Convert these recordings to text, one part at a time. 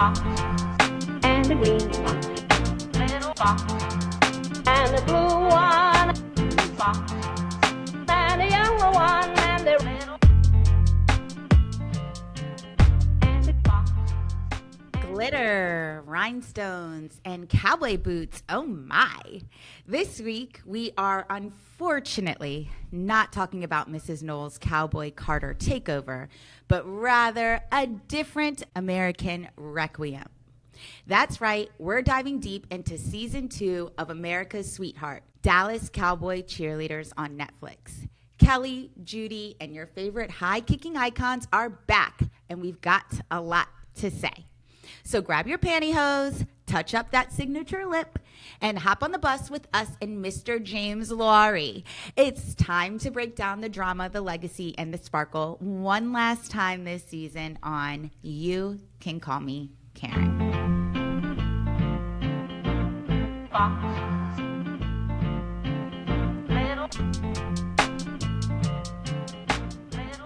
fox and the green fox, little fox and the blue one, fox and the yellow one and the little and the fox. Glitter, rhinestones, and cowboy boots. Oh my. This week, we are unfortunately not talking about Mrs. Knowles' Cowboy Carter takeover, but rather a different American requiem. That's right, we're diving deep into season 2 of America's Sweetheart, Dallas Cowboy Cheerleaders on Netflix. Kelly, Judy, and your favorite high-kicking icons are back, and we've got a lot to say. So grab your pantyhose, touch up that signature lip, and hop on the bus with us and Mr. James Laurie. It's time to break down the drama, the legacy, and the sparkle one last time this season on You Can Call Me Karen. Fox, little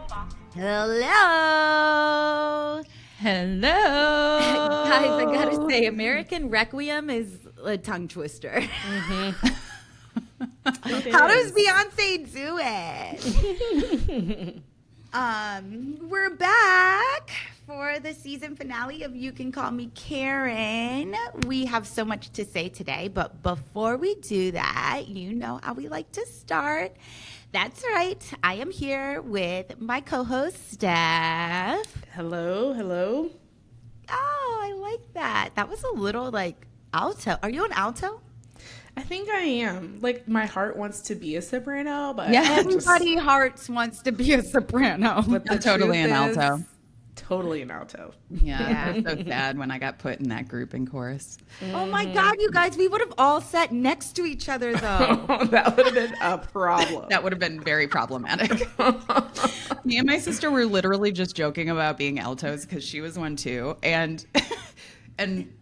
fox. Hello. Hello. Guys, I gotta say, American Requiem is a tongue twister. Mm-hmm. How does Beyonce do it? We're back for the season finale of You Can Call Me Karen. We have so much to say today, but before we do that, you know how we like to start. That's right. I am here with my co-host, Steph. Hello. Oh, I like that. That was a little like alto. Are you an alto? I think I am. Like, my heart wants to be a soprano, but Everybody hearts wants to be a soprano. But I'm totally an alto. Totally an alto. Yeah, it was so sad when I got put in that group in chorus. Oh my God, you guys, we would have all sat next to each other though. That would have been a problem. That would have been very problematic. Me and my sister were literally just joking about being altos because she was one too. And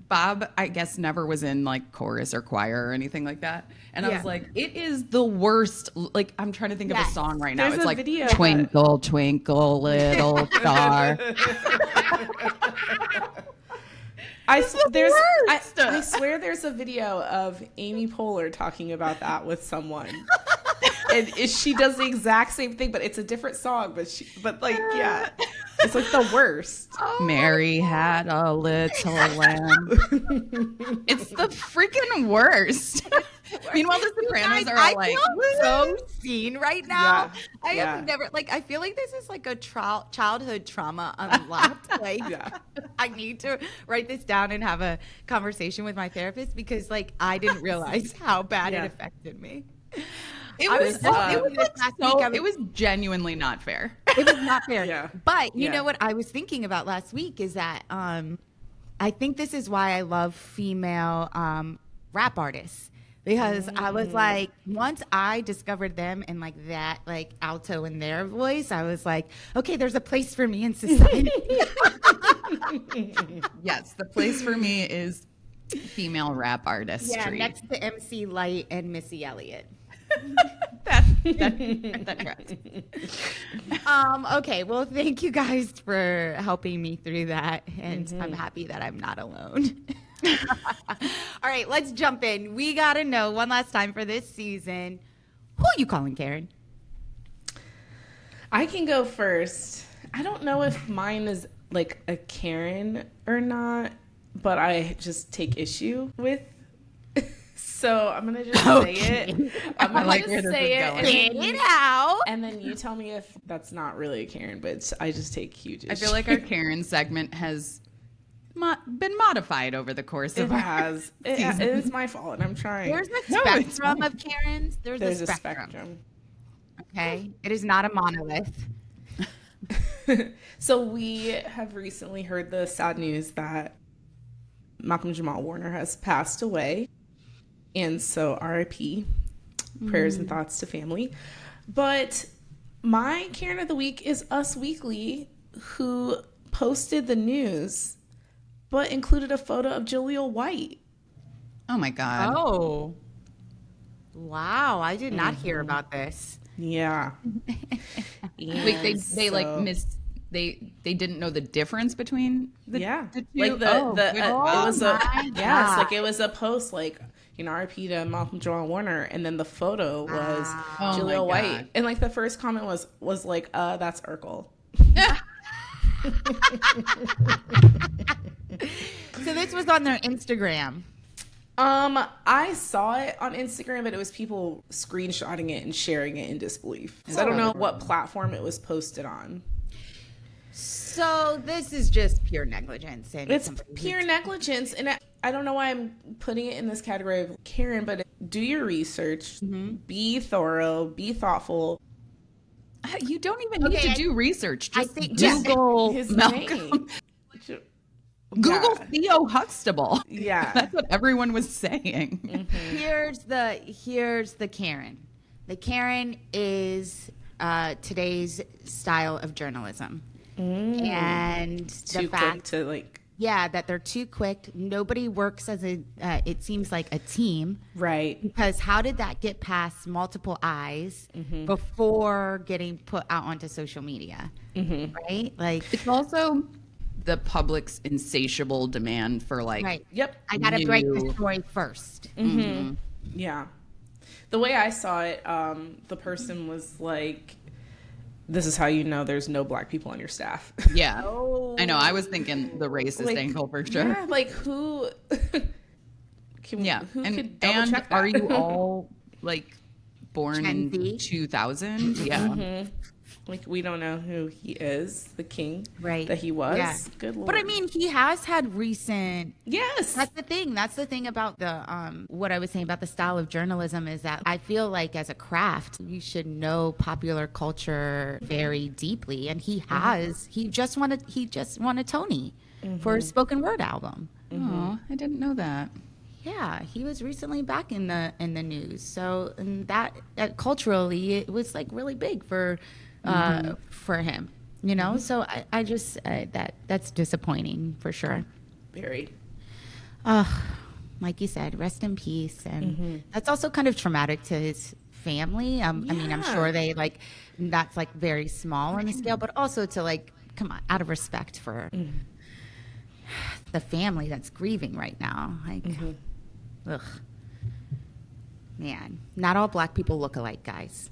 Bob, I guess, never was in like chorus or choir or anything like that. And I was like, it is the worst. Like, I'm trying to think of a song right now. There's it's a like video Twinkle, Twinkle, Little Star. I swear there's a video of Amy Poehler talking about that with someone. And she does the exact same thing, but it's a different song. It's like the worst. Mary had a little lamb. It's the freaking worst. Meanwhile, the Sopranos are all like, so seen right now. Yeah. I have never, like, I feel like this is like a childhood trauma unlocked. Like, I need to write this down and have a conversation with my therapist because, like, I didn't realize how bad it affected me. it was genuinely not fair. It was not fair. Yeah. But you know what I was thinking about last week is that I think this is why I love female rap artists. Because I was like, once I discovered them and like that, like alto in their voice, I was like, okay, there's a place for me in society. Yes, the place for me is female rap artistry. Yeah, next to MC Light and Missy Elliott. that tracks. Okay, well, thank you guys for helping me through that, and I'm happy that I'm not alone. All right, let's jump in. We got to know one last time for this season, who are you calling Karen? I can go first. I don't know if mine is like a Karen or not, but I just take issue with. So I'm going to just say it. I'm going to just say it. Get it out. And then you tell me if that's not really a Karen, but I just take huge issue. I feel like our Karen segment has been modified over the course of our season. It is my fault, and I'm trying. There's a spectrum of Karens. There's a spectrum. Okay? It is not a monolith. So we have recently heard the sad news that Malcolm Jamal Warner has passed away. And so RIP, prayers and thoughts to family. But my Karen of the week is Us Weekly, who posted the news, but included a photo of Jaleel White. Oh my God. Oh. Wow, I did not hear about this. Yeah. Wait, they like they didn't know the difference between the two. Like it was a God. like it was a post like, you know, RP to Malcolm Jamal Warner, and then the photo was Oh Julia my White, God. and like the first comment was like, that's Urkel. So this was on their Instagram. I saw it on Instagram, but it was people screenshotting it and sharing it in disbelief. So I don't know what platform it was posted on. So this is just pure negligence. And It's pure negligence, and I don't know why I'm putting it in this category of Karen, but do your research, be thorough, be thoughtful. You don't even need to do research. I Just think Google His Malcolm. name. Google Theo Huxtable. Yeah. That's what everyone was saying. Here's the Karen. The Karen is today's style of journalism, and Too the fact quick to like. Yeah, that they're too quick. Nobody works as it seems like a team. Right. Because how did that get past multiple eyes before getting put out onto social media? Right? Like, It's also the public's insatiable demand for like, right. Yep. I got to break the new- story first. Yeah. The way I saw it, the person was like, this is how you know there's no black people on your staff. yeah. I know. I was thinking the racist Like, angle for sure. Yeah, like who Yeah. who and could double check that? are you all like born Gen in Z? 2000? Yeah. Like, we don't know who he is, the king Right. that he was. Yeah. Good Lord. But I mean, he has had recent. yes. That's the thing. That's the thing about the what I was saying about the style of journalism is that I feel like as a craft, you should know popular culture very deeply, and he has. He just won a Tony for his spoken word album. Oh, I didn't know that. Yeah, he was recently back in the news. So, and that culturally, it was like really big for him. You know, so I just that's disappointing for sure. Very. Like you said, rest in peace, and that's also kind of traumatic to his family. I mean, I'm sure they like that's like very small on the scale, but also to like come on, out of respect for the family that's grieving right now. Like, ugh, man, not all black people look alike, guys.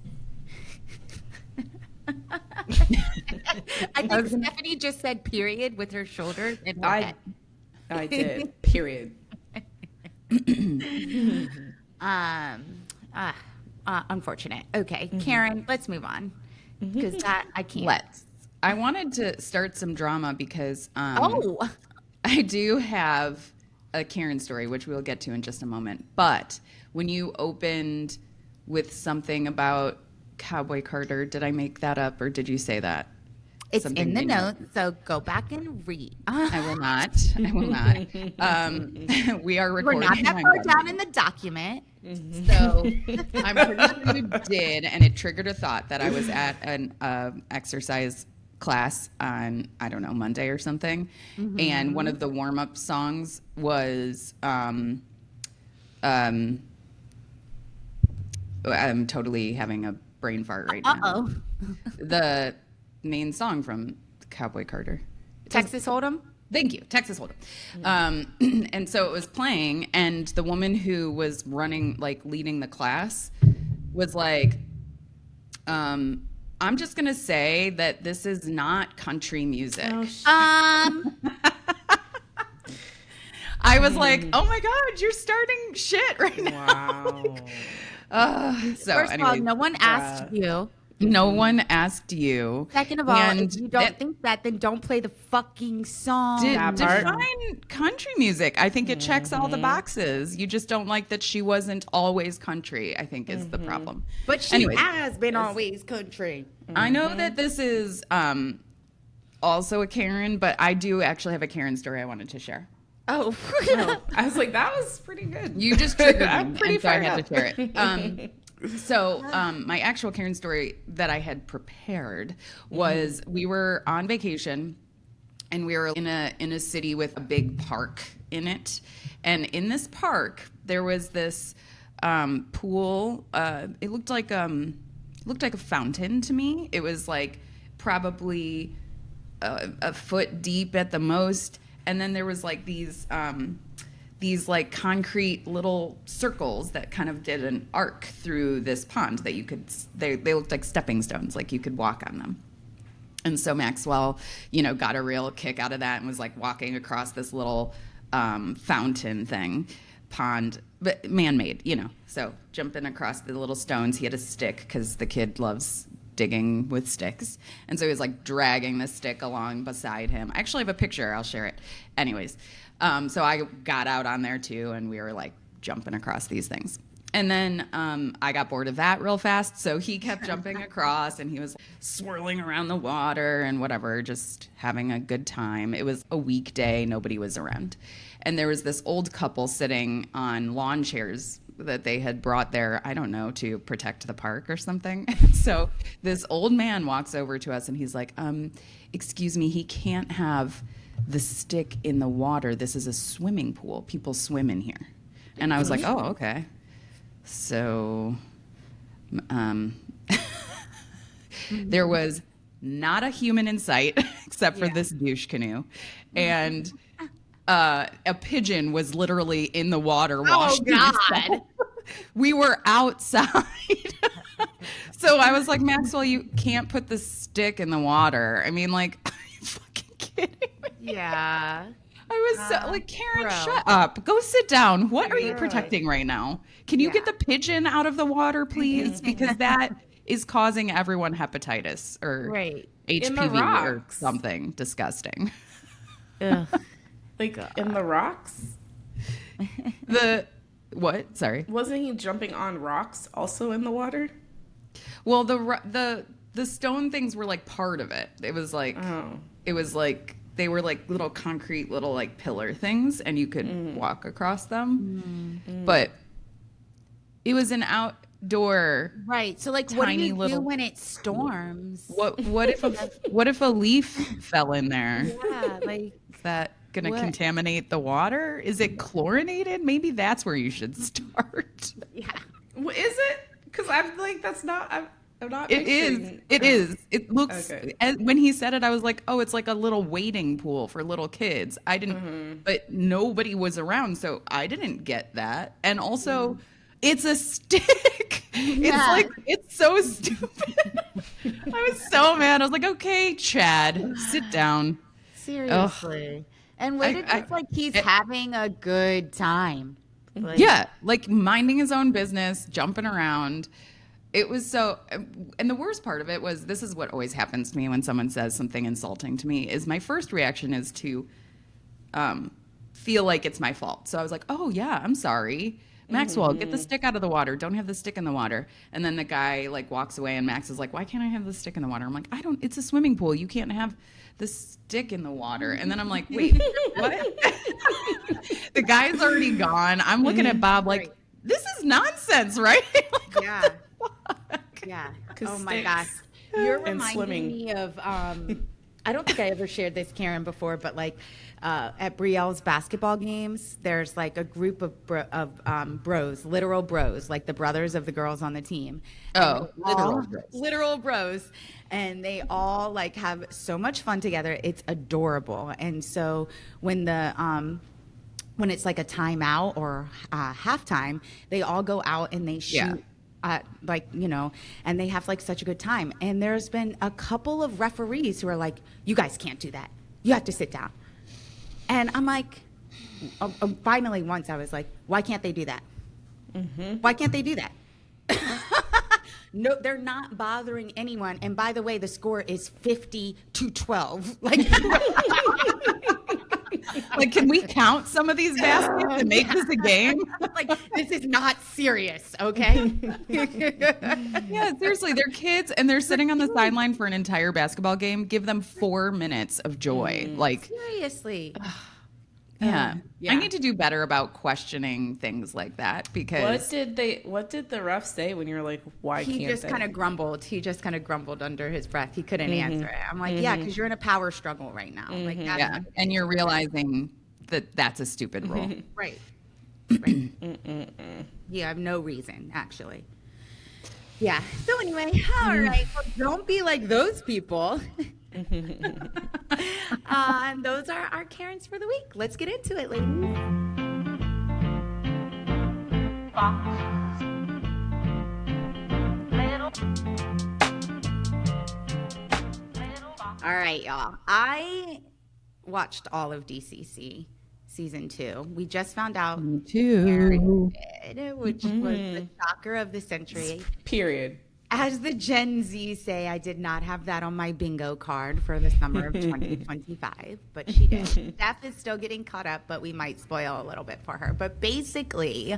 I think Stephanie just said period with her shoulders and her head. I did. Period. Unfortunate. Okay, Karen, let's move on because that I can't. Let's. I wanted to start some drama because Oh, I do have a Karen story, which we'll get to in just a moment. But when you opened with something about Cowboy Carter, did I make that up or did you say that? it's Something in the made me- notes, so go back and read. I will not. I will not. We are We're recording. not that I'm far done. down in the document. So I'm pretty sure you did, and it triggered a thought that I was at an exercise class on, I don't know, Monday or something, and one of the warm-up songs was I'm totally having a brain fart right now. Uh-oh. The main song from Cowboy Carter. Texas Hold'em? Thank you, Texas Hold'em. And so it was playing, and the woman who was running, like leading the class, was like, "I'm just gonna say that this is not country music." I was like, "Oh my God, you're starting shit right now." Wow. So First anyway, of all, no one asked you. no one asked you. Second of all, And if you don't think that, then don't play the fucking song. That part. Define country music. I think it checks all the boxes. You just don't like that she wasn't always country, I think is the problem. But she Anyways. has been always country. I know that this is also a Karen, but I do actually have a Karen story I wanted to share. Oh. I was like, that was pretty good. You just triggered I'm me, pretty and so I fired had up. to share it. So my actual Karen story that I had prepared was we were on vacation and we were in a city with a big park in it. And in this park, there was this pool. It looked like a fountain to me. It was like probably a foot deep at the most. And then there was like these like concrete little circles that kind of did an arc through this pond that you could, they looked like stepping stones, like you could walk on them. And so Maxwell, got a real kick out of that and was like walking across this little fountain thing, pond, but man-made, So jumping across the little stones, he had a stick because the kid loves digging with sticks. And so he was like dragging the stick along beside him. I actually have a picture. I'll share it. Anyways, so I got out on there too, and we were like jumping across these things. And then I got bored of that real fast, so he kept jumping across, and he was swirling around the water and whatever, just having a good time. It was a weekday. Nobody was around. And there was this old couple sitting on lawn chairs that they had brought there, I don't know, to protect the park or something. So this old man walks over to us, and he's like, excuse me, he can't have the stick in the water. This is a swimming pool. People swim in here. And I was like, oh, okay. So there was not a human in sight except for this douche canoe. And a pigeon was literally in the water washing itself. We were outside. So I was like, Maxwell, you can't put the stick in the water. I mean, like, are you fucking kidding me? Yeah. I was so, like, Karen, shut up. Go sit down. What are you protecting right now? Can you get the pigeon out of the water, please? Because that is causing everyone hepatitis or HPV or something disgusting. Like in the rocks? What? Sorry. Wasn't he jumping on rocks also in the water? Well, the stone things were like part of it. It was like they were like little concrete little like pillar things, and you could walk across them. But it was an outdoor, right? So like, what do you do when it storms? What if a leaf fell in there? Yeah, like, is that gonna contaminate the water? Is it chlorinated? Maybe that's where you should start. Yeah. Well, is it? Because I'm like, that's not. I'm not. It is. It is. It looks. Okay. And when he said it, I was like, "Oh, it's like a little wading pool for little kids." I didn't, but nobody was around, so I didn't get that. And also, it's a stick. It's like it's so stupid. I was so mad. I was like, "Okay, Chad, sit down." Seriously. Ugh. And what if it's like he's having a good time? Like, yeah, like minding his own business, jumping around. It was so, and the worst part of it was, this is what always happens to me when someone says something insulting to me, is my first reaction is to feel like it's my fault. So I was like, oh yeah, I'm sorry. Maxwell, get the stick out of the water. Don't have the stick in the water. And then the guy like walks away, and Max is like, why can't I have the stick in the water? I'm like, it's a swimming pool. You can't have the stick in the water. And then I'm like, wait, what? The guy's already gone. I'm looking at Bob like, this is nonsense, right? Like, yeah. Yeah. Oh my gosh. You're reminding me of, I don't think I ever shared this, Karen, before, but like at Brielle's basketball games, there's like a group of bros, literal bros, like the brothers of the girls on the team. Oh, literal bros. And they all like have so much fun together. It's adorable. And so when when it's like a timeout or halftime, they all go out and they shoot. And they have like such a good time. And there's been a couple of referees who are like, you guys can't do that. You have to sit down. And I'm like, finally once I was like, why can't they do that? Why can't they do that? No, they're not bothering anyone. And by the way, the score is 50-12. Like, can we count some of these baskets and make this a game? Like, this is not serious, okay? Yeah, seriously, they're kids and they're sitting on the sideline for an entire basketball game. Give them 4 minutes of joy. Like, seriously. Yeah. I need to do better about questioning things like that, because what did the ref say when you're like, why can't they? He just kind of grumbled under his breath. He couldn't answer it. I'm like, yeah, because you're in a power struggle right now. Like, that's and you're realizing that that's a stupid rule. Right. You have no reason, actually. Yeah. So anyway, all right. Well, don't be like those people. And those are our Karens for the week. Let's get into it, ladies. All right, y'all. I watched all of DCC season 2. We just found out Me too. Aaron did, which was the shocker of the century. Period. As the Gen Z say, I did not have that on my bingo card for the summer of 2025, but she did. Steph is still getting caught up, but we might spoil a little bit for her. But basically,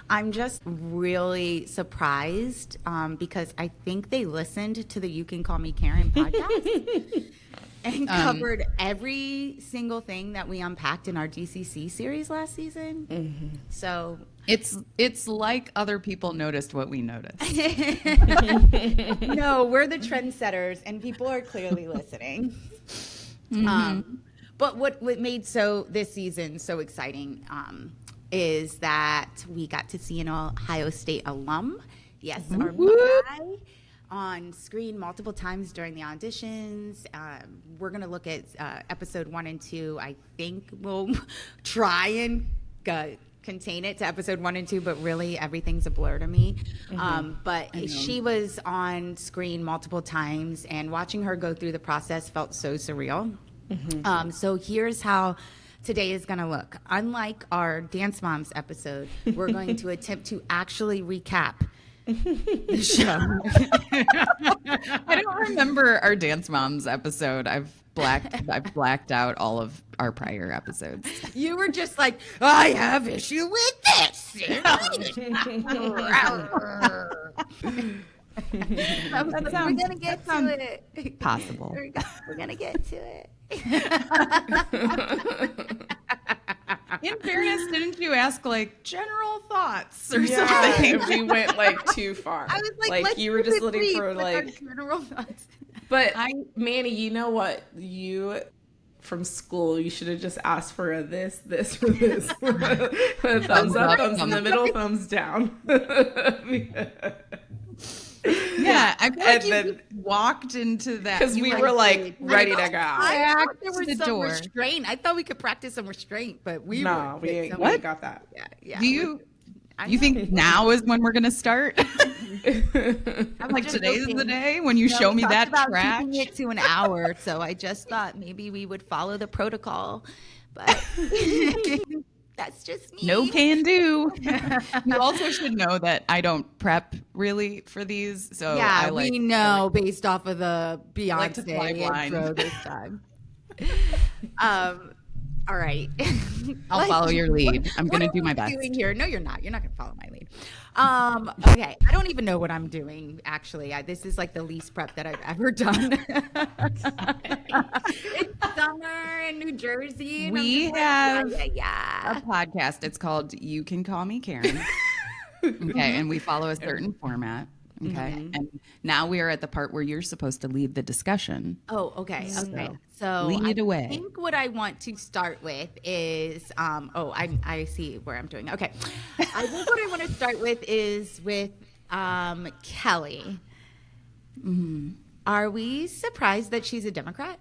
I'm just really surprised because I think they listened to the You Can Call Me Karen podcast and covered every single thing that we unpacked in our DCC series last season. So it's like other people noticed what we noticed. no, we're the trendsetters, and people are clearly listening. But what made this season so exciting is that we got to see an Ohio State alum. Yes, our guy on screen multiple times during the auditions. We're going to look at episode 1 and 2. I think we'll try and contain it to episode 1 and 2, but really everything's a blur to me. But she was on screen multiple times, and watching her go through the process felt so surreal. So here's how today is going to look. Unlike our Dance Moms episode, we're going to attempt to actually recap the show. I don't remember our Dance Moms episode. I've blacked out all of our prior episodes. You were just like, I have issue with this. We're gonna get to it. Possible. We're gonna get to it. In fairness, didn't you ask like general thoughts or Yeah, something? we went like too far. I was like you were just looking for like general thoughts. But Manny, you know what? You from school, you should have just asked for a this, or this. Thumbs up, thumbs in the middle, thumbs down. Yeah, I feel like you walked into that because we were like ready to go. I thought there was the some door. restraint. I thought we could practice some restraint, but we ain't got that. Yeah. Do you think now is when we're gonna start? I'm Like today's the day when you show me that trash. Keeping it to an hour, so I just thought maybe we would follow the protocol, but that's just me. No can do. You also should know that I don't prep really for these, so Yeah, we know based off of the like to fly Beyonce blind. intro this time. All right. I'll follow your lead. I'm going to do my best. Doing here? No, you're not. You're not going to follow my lead. Okay. I don't even know what I'm doing, actually. This is like the least prep that I've ever done. It's summer in New Jersey. And We I'm have just like, a podcast. It's called You Can Call Me Karen. Okay. And we follow a certain format. Okay. And now we are at the part where you're supposed to lead the discussion. Oh, okay. Okay. So lead it away. I think what I want to start with is I see where I'm doing. Okay. I think what I want to start with is with Kelly. Are we surprised that she's a Democrat?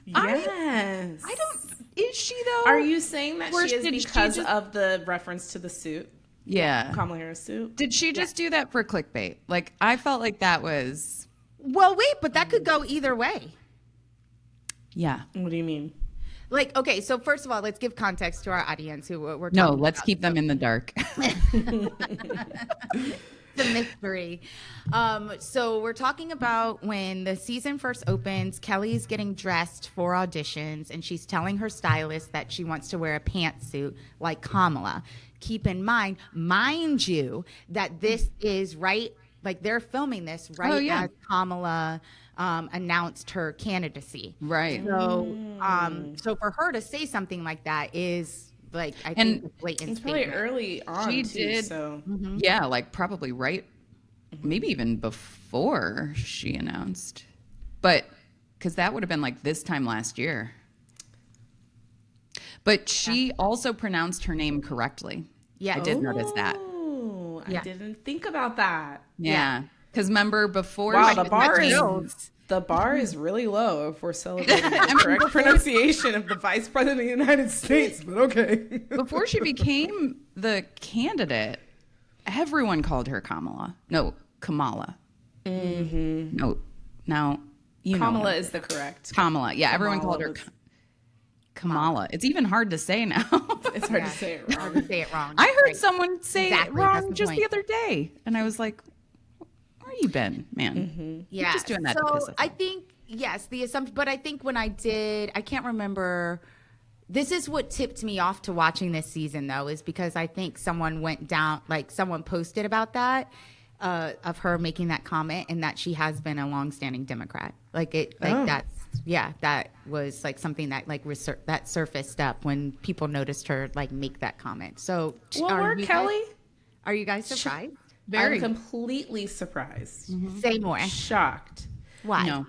Yes. I don't. Is she though? Are you saying that Or she is did she because just- of the reference to the suit? Yeah. Kamala Harris suit? Did she just do that for clickbait? Like I felt like that was. Well, wait, but that could go either way. Yeah. What do you mean? Like, okay, so first of all, let's give context to our audience who we're talking No, let's about. keep them in the dark. The mystery. So we're talking about when the season first opens, Kelly's getting dressed for auditions, and she's telling her stylist that she wants to wear a pantsuit like Kamala. Keep in mind you, that this is right, like they're filming this right as Kamala announced her candidacy. Right. So, so for her to say something like that is like, I think, a blatant It's probably statement. early on, She too, did. so... Yeah, like probably right, maybe even before she announced. But because that would have been like this time last year. But she also pronounced her name correctly. Yeah. I did notice that. Oh, Yeah. I didn't think about that. Yeah. Because remember before Wow, she the was bar is mentioned- the bar is really low if we're celebrating the correct pronunciation of the Vice President of the United States, but okay. Before she became the candidate, everyone called her Kamala. No, Kamala. Mm-hmm. No, now you know. Kamala is the correct. Kamala. Yeah, everyone called her Kamala. It's even hard to say now. It's hard to say it wrong. I heard someone say it wrong just the other day, and I was like, where you been, man? Mm-hmm. Yeah. You're just doing that to so piss us I off. think, yes, the assumption, but I think when I can't remember, this is what tipped me off to watching this season, though, is because I think someone someone posted about that, of her making that comment, and that she has been a longstanding Democrat. That was like something that that surfaced up when people noticed her make that comment. So, Kelly? Are you guys surprised? I'm completely surprised. Mm-hmm. Say more. Shocked. Why? No.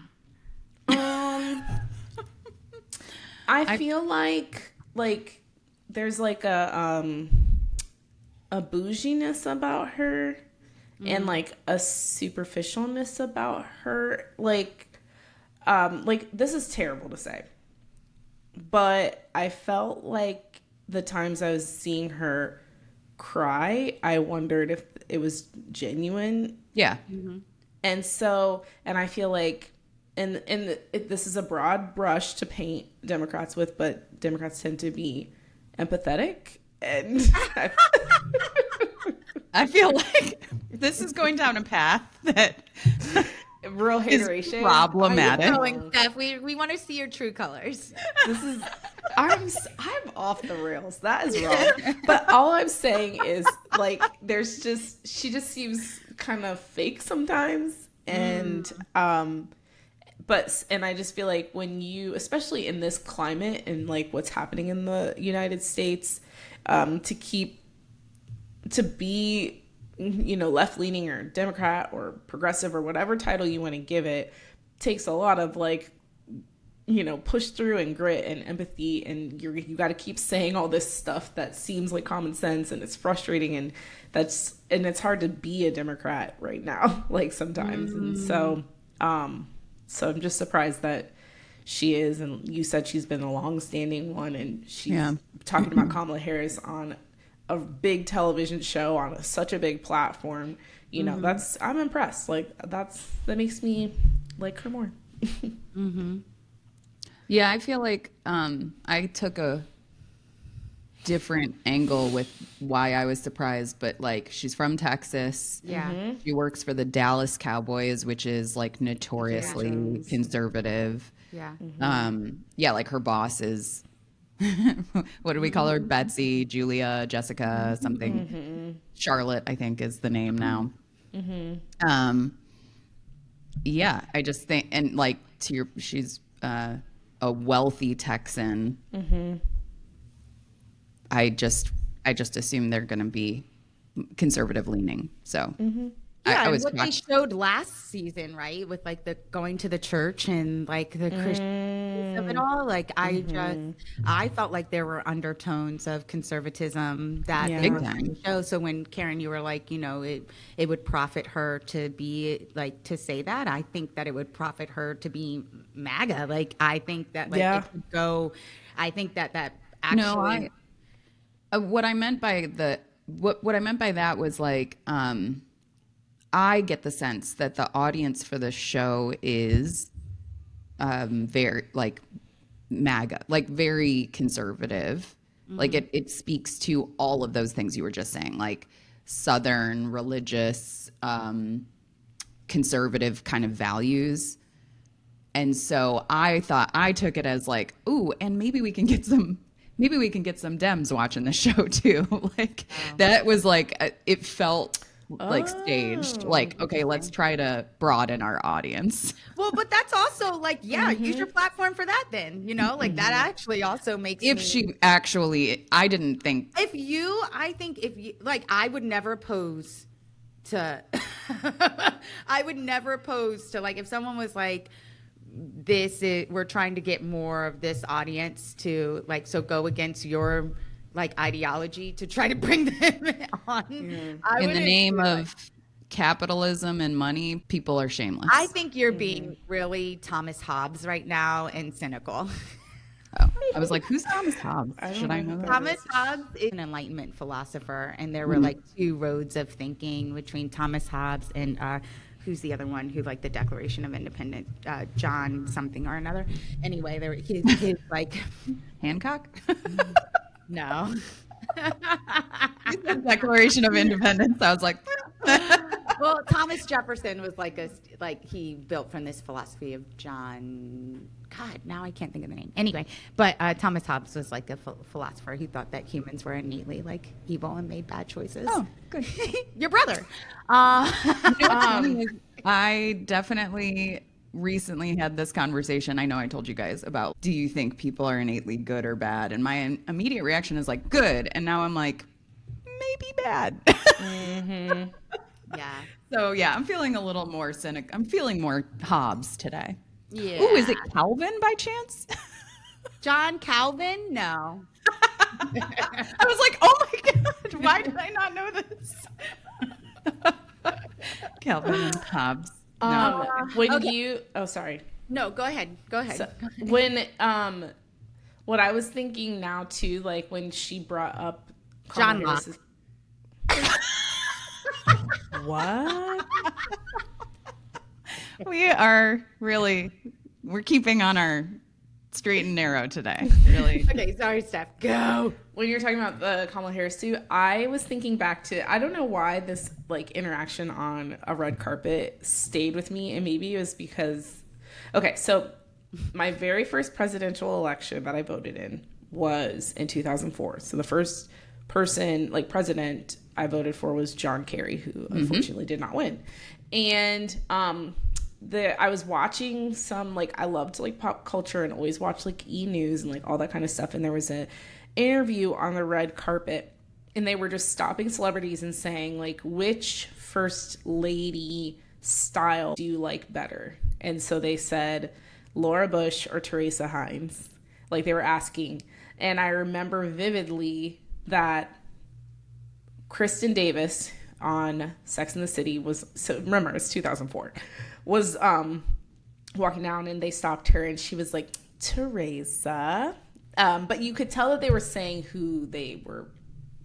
I feel like there's a bouginess about her, and a superficialness about her. This is terrible to say, but I felt like the times I was seeing her cry, I wondered if it was genuine. Yeah. Mm-hmm. And I feel like, this is a broad brush to paint Democrats with, but Democrats tend to be empathetic, and I feel like this is going down a path that real hateration problematic. Steph, we want to see your true colors. I'm off the rails. That is wrong. But all I'm saying is she just seems kind of fake sometimes, and I just feel like when you, especially in this climate and what's happening in the United States, to be left-leaning or Democrat or progressive or whatever title you want to give it, takes a lot of push through and grit and empathy, and you got to keep saying all this stuff that seems like common sense, and it's frustrating, and it's hard to be a Democrat right now sometimes. And so I'm just surprised that she is, and you said she's been a long-standing one, and she's talking about Kamala Harris on a big television show on such a big platform. I'm impressed. That makes me like her more. Mm-hmm. Yeah, I feel like I took a different angle with why I was surprised, but she's from Texas. Yeah. Mm-hmm. She works for the Dallas Cowboys, which is notoriously conservative. Yeah. Mm-hmm. Her boss is what do we call her? Betsy, Julia, Jessica, something. Mm-hmm. Charlotte, I think, is the name now. Mm-hmm. Yeah, I just think, and she's a wealthy Texan. Mm-hmm. I just assume they're going to be conservative leaning. So Yeah, I was what they shocked. showed last season, right, with the going to the church and the Christian of it all. I felt like there were undertones of conservatism that they Big were time. trying to show. So when Karen, you were it would profit her to be to say that. I think that it would profit her to be MAGA. I think that it could go. I think that actually. No, what I meant by what I meant by that was I get the sense that the audience for the show is very MAGA, very conservative. Mm-hmm. It speaks to all of those things you were just saying, Southern religious, conservative kind of values. And so I took it as ooh, and maybe we can get some Dems watching the show too. That was it felt staged. Okay, let's try to broaden our audience. Well, but that's also use your platform for that then, that actually also makes I didn't think. I would never pose to, if someone was we're trying to get more of this audience to so go against your ideology to try to bring them on. In the name of capitalism and money, people are shameless. I think you're being really Thomas Hobbes right now and cynical. Oh, I was like, who's Thomas Hobbes? Should I know that? Thomas Hobbes is an Enlightenment philosopher, and there were like two roads of thinking between Thomas Hobbes and who's the other one who like the Declaration of Independence, John something or another. Anyway, there his like Hancock? no. You said Declaration of Independence. I was like, Well, Thomas Jefferson was like he built from this philosophy of John. God, now I can't think of the name. Anyway, but Thomas Hobbes was like a philosopher who thought that humans were innately like evil and made bad choices. oh, good. Your brother. I definitely recently had this conversation. I know I told you guys about, do you think people are innately good or bad? And my immediate reaction is like good. And now I'm like, maybe bad. Yeah. So yeah, I'm feeling a little more cynic. I'm feeling more Hobbes today. Yeah. Ooh, is it Calvin by chance? John Calvin? No. I was like, oh my God, why did I not know this? Calvin and Hobbes. No. Sorry. No, go ahead. Go ahead. So, when what I was thinking now too, like when she brought up John Kamala Locke. Harris's- What? We're keeping on our straight and narrow today. Really. Okay, sorry, Steph. Go. When you're talking about the Kamala Harris suit, I was thinking back to, I don't know why this like interaction on a red carpet stayed with me, and maybe it was because, okay, so my very first presidential election that I voted in was in 2004. So the first person, like president I voted for was John Kerry, who unfortunately did not win. And I was watching some, like, I loved like pop culture and always watch like E! News and like all that kind of stuff. And there was an interview on the red carpet, and they were just stopping celebrities and saying like, which first lady style do you like better? And so they said Laura Bush or Teresa Hines. Like they were asking. And I remember vividly that Kristen Davis on Sex and the City was, so remember it's 2004, was walking down, and they stopped her, and she was like, Teresa. But you could tell that they were saying who they were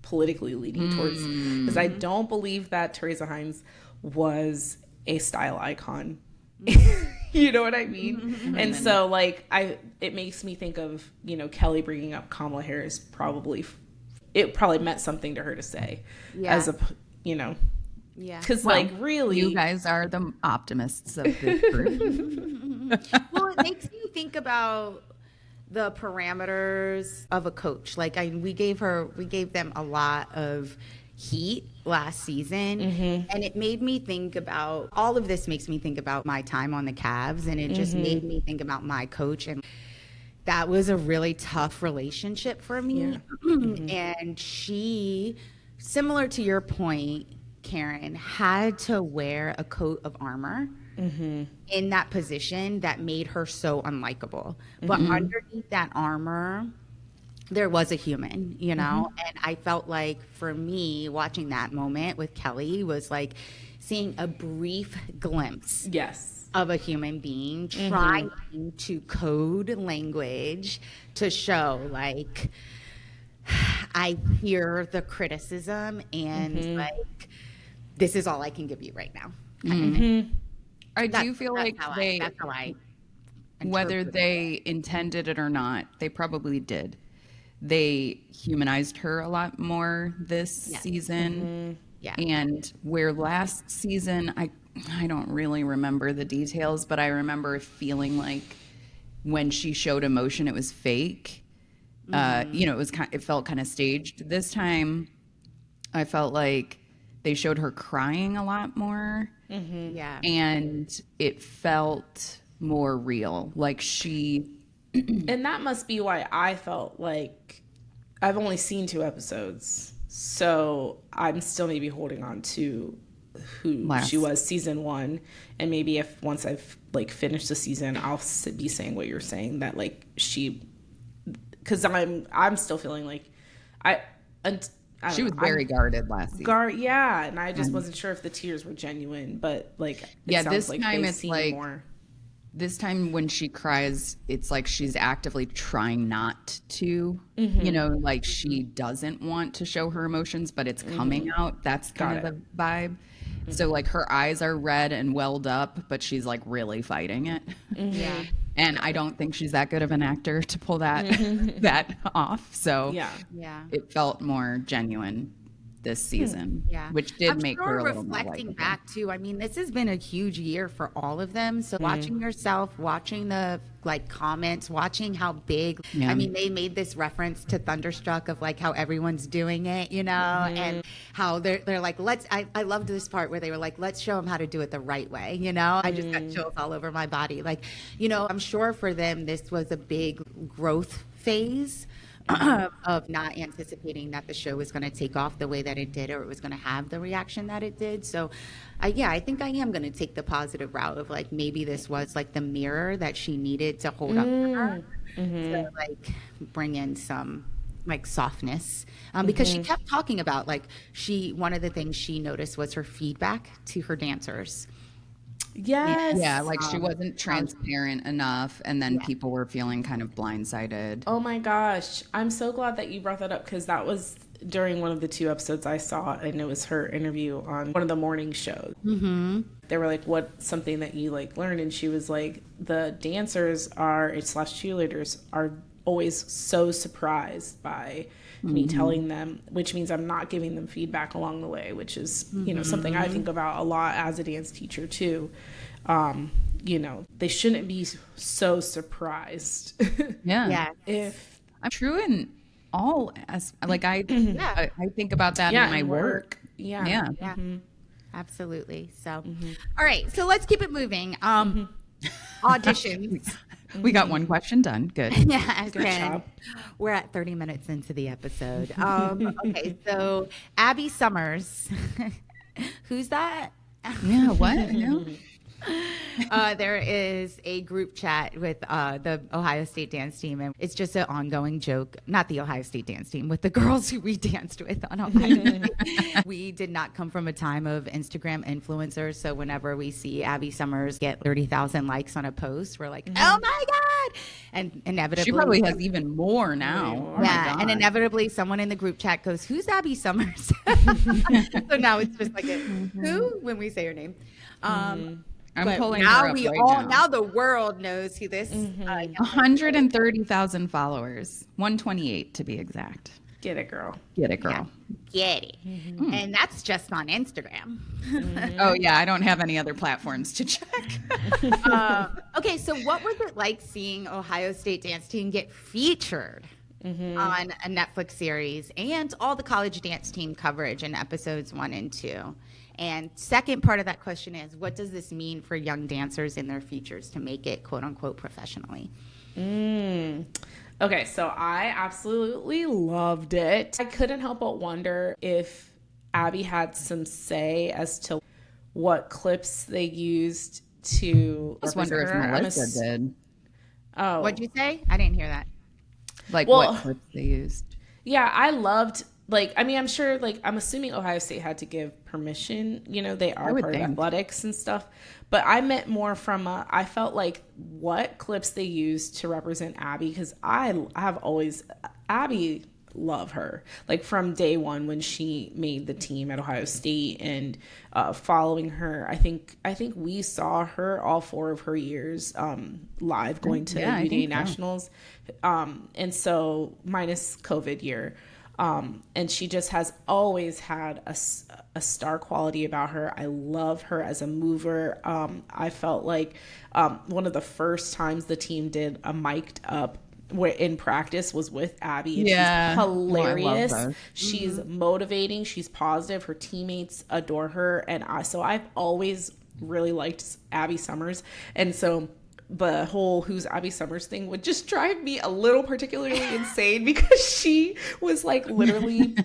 politically leaning towards, because I don't believe that Teresa Hines was a style icon. You know what I mean? And so like it makes me think of, you know, Kelly bringing up Kamala Harris. It probably meant something to her to say, as a, you know, because like really, you guys are the optimists of this group. Well, it makes me think about the parameters of a coach. Like we gave them a lot of heat last season, and it made me think about, all of this makes me think about my time on the Cavs, and it just made me think about my coach, and that was a really tough relationship for me. And she, similar to your point, Karen, had to wear a coat of armor in that position that made her so unlikable. But underneath that armor, there was a human, you know? And I felt like for me, watching that moment with Kelly was like seeing a brief glimpse of a human being trying to code language to show like, I hear the criticism and like, this is all I can give you right now. I do feel like whether interpret they intended it or not, they probably did. They humanized her a lot more this season. And where last season, I don't really remember the details, but I remember feeling like when she showed emotion, it was fake. You know, it felt kind of staged. This time, I felt like they showed her crying a lot more. And it felt more real. Like and that must be why I felt like I've only seen 2 episodes. So I'm still maybe holding on to who she was season 1. And maybe if once I've like finished the season, I'll be saying what you're saying, that like because I'm still feeling like She was very guarded last season. And I just wasn't sure if the tears were genuine, but like, sounds this like time they've it's seen like more. This time when she cries, it's like she's actively trying not to, you know, like she doesn't want to show her emotions, but it's coming out. That's kind of the vibe. So like her eyes are red and welled up, but she's like really fighting it. Yeah. And I don't think she's that good of an actor to pull that off. So Yeah. it felt more genuine this season, which did make her a little more reflecting likable. back to, I mean, this has been a huge year for all of them. So watching yourself, watching the like comments, watching how big, I mean, they made this reference to Thunderstruck of like how everyone's doing it, you know, and how they're like, I loved this part where they were like, let's show them how to do it the right way. You know, I just got chills all over my body. Like, you know, I'm sure for them, this was a big growth phase of not anticipating that the show was going to take off the way that it did, or it was going to have the reaction that it did. So I think I am going to take the positive route of like, maybe this was like the mirror that she needed to hold up to her to like bring in some like softness, because she kept talking about like one of the things she noticed was her feedback to her dancers. Yes. Yeah, like she wasn't transparent enough, and then people were feeling kind of blindsided. Oh my gosh. I'm so glad that you brought that up, because that was during one of the 2 episodes I saw, and it was her interview on one of the morning shows. They were like, what's something that you like learned? And she was like, the dancers slash cheerleaders are always so surprised by me telling them, which means I'm not giving them feedback along the way, which is, you know, something I think about a lot as a dance teacher too. You know, they shouldn't be so surprised. If I'm true in all, like I think about that in my work. Absolutely. So, all right, so let's keep it moving. Auditions. We got one question done. Good. Yeah, Good job. We're at 30 minutes into the episode. Okay, so Abby Summers. Who's that? Yeah, what? No. There is a group chat with the Ohio State dance team, and it's just an ongoing joke. Not the Ohio State dance team, with the girls who we danced with on Ohio State. We did not come from a time of Instagram influencers, so whenever we see Abby Summers get 30,000 likes on a post, we're like, oh my God! And inevitably... She probably has even more now. Oh yeah, and inevitably someone in the group chat goes, who's Abby Summers? So now it's just like, who? When we say her name. I'm pulling now her up right now. Now the world knows who this 130,000 followers. 128 to be exact. Get it, girl. Get it, girl. Yeah, get it. And that's just on Instagram. Oh, yeah. I don't have any other platforms to check. Okay, so what was it like seeing Ohio State dance team get featured on a Netflix series, and all the college dance team coverage in episodes 1 and 2? And second part of that question is, what does this mean for young dancers in their futures to make it, quote unquote, professionally? Okay, so I absolutely loved it. I couldn't help but wonder if Abby had some say as to what clips they used to. I just wonder if Melissa did. Oh, What'd you say? I didn't hear that. Like what clips they used. Yeah, I loved. Like, I mean, I'm sure, like, I'm assuming Ohio State had to give permission. You know, they are part of athletics and stuff. But I meant more from I felt like what clips they used to represent Abby, because I have always, Abby, love her. Like, from day one when she made the team at Ohio State, and following her, I think we saw her all 4 of her years live, going to UDA Nationals. And so, minus COVID year. And she just has always had a star quality about her. I love her as a mover. I felt like one of the first times the team did a mic'd up in practice was with Abby, and she's hilarious. Oh, she's motivating. She's positive. Her teammates adore her, and so I've always really liked Abby Summers, and so the whole who's Abby Summers thing would just drive me a little particularly insane, because she was like literally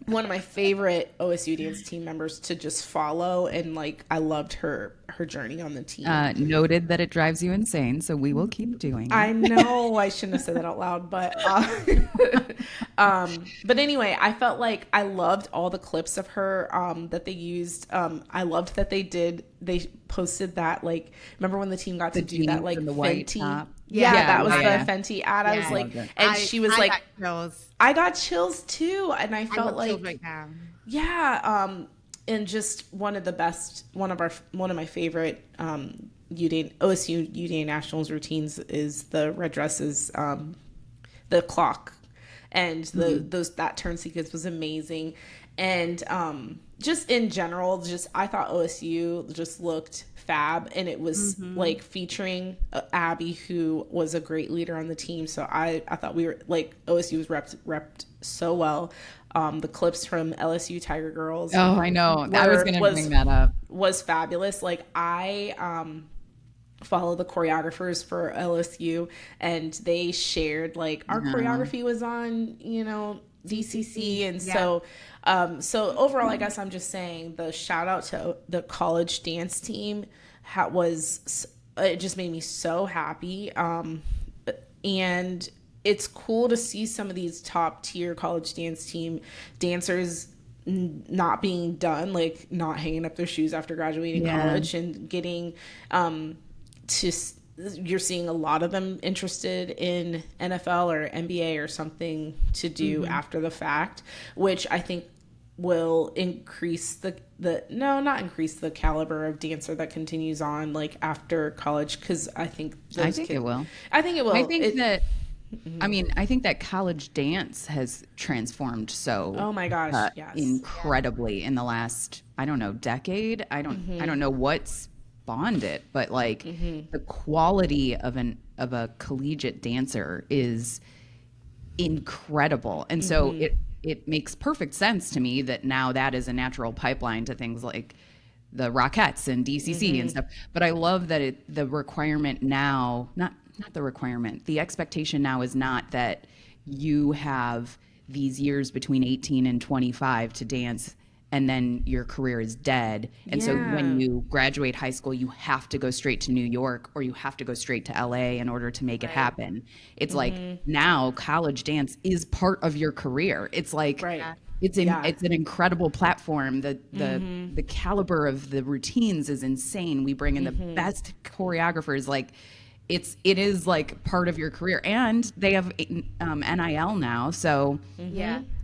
one of my favorite OSU dance team members to just follow, and like I loved her journey on the team. Noted that it drives you insane, so we will keep doing it. I know I shouldn't have said that out loud, but but anyway, I felt like I loved all the clips of her that they used. I loved that they posted that, like, remember when the team got to do that, like, the white Fenty? top. Yeah, that was yeah. the Fenty ad. I was like, and she was I like, got chills. I got chills too, and I felt got like, chills right now. yeah, and just one of my favorite OSU UDA Nationals routines is the red dresses, the clock, and that turn sequence was amazing, and just in general, I thought OSU just looked fab, and it was like featuring Abby, who was a great leader on the team. So I thought we were like, OSU was repped so well. The clips from LSU Tiger Girls. Oh, I know. I was going to bring that up. Was fabulous. Like I follow the choreographers for LSU, and they shared like our choreography was on, DCC, and so overall, I guess I'm just saying the shout out to the college dance team it just made me so happy, and it's cool to see some of these top tier college dance team dancers not being done, like not hanging up their shoes after graduating college and getting you're seeing a lot of them interested in NFL or NBA or something to do after the fact, which I think will increase not increase the caliber of dancer that continues on like after college, because I think it will. I think it will. I think that college dance has transformed oh my gosh, incredibly in the last, I don't know, decade. I don't know what's spawned it, but like the quality of a collegiate dancer is incredible. And so it makes perfect sense to me that now that is a natural pipeline to things like the Rockettes and DCC and stuff. But I love that the requirement now, not the requirement, the expectation now is not that you have these years between 18 and 25 to dance and then your career is dead. And so when you graduate high school, you have to go straight to New York or you have to go straight to LA in order to make it happen. It's like now college dance is part of your career. It's like it's an incredible platform. The caliber of the routines is insane. We bring in the best choreographers. Like it is like part of your career, and they have NIL now. So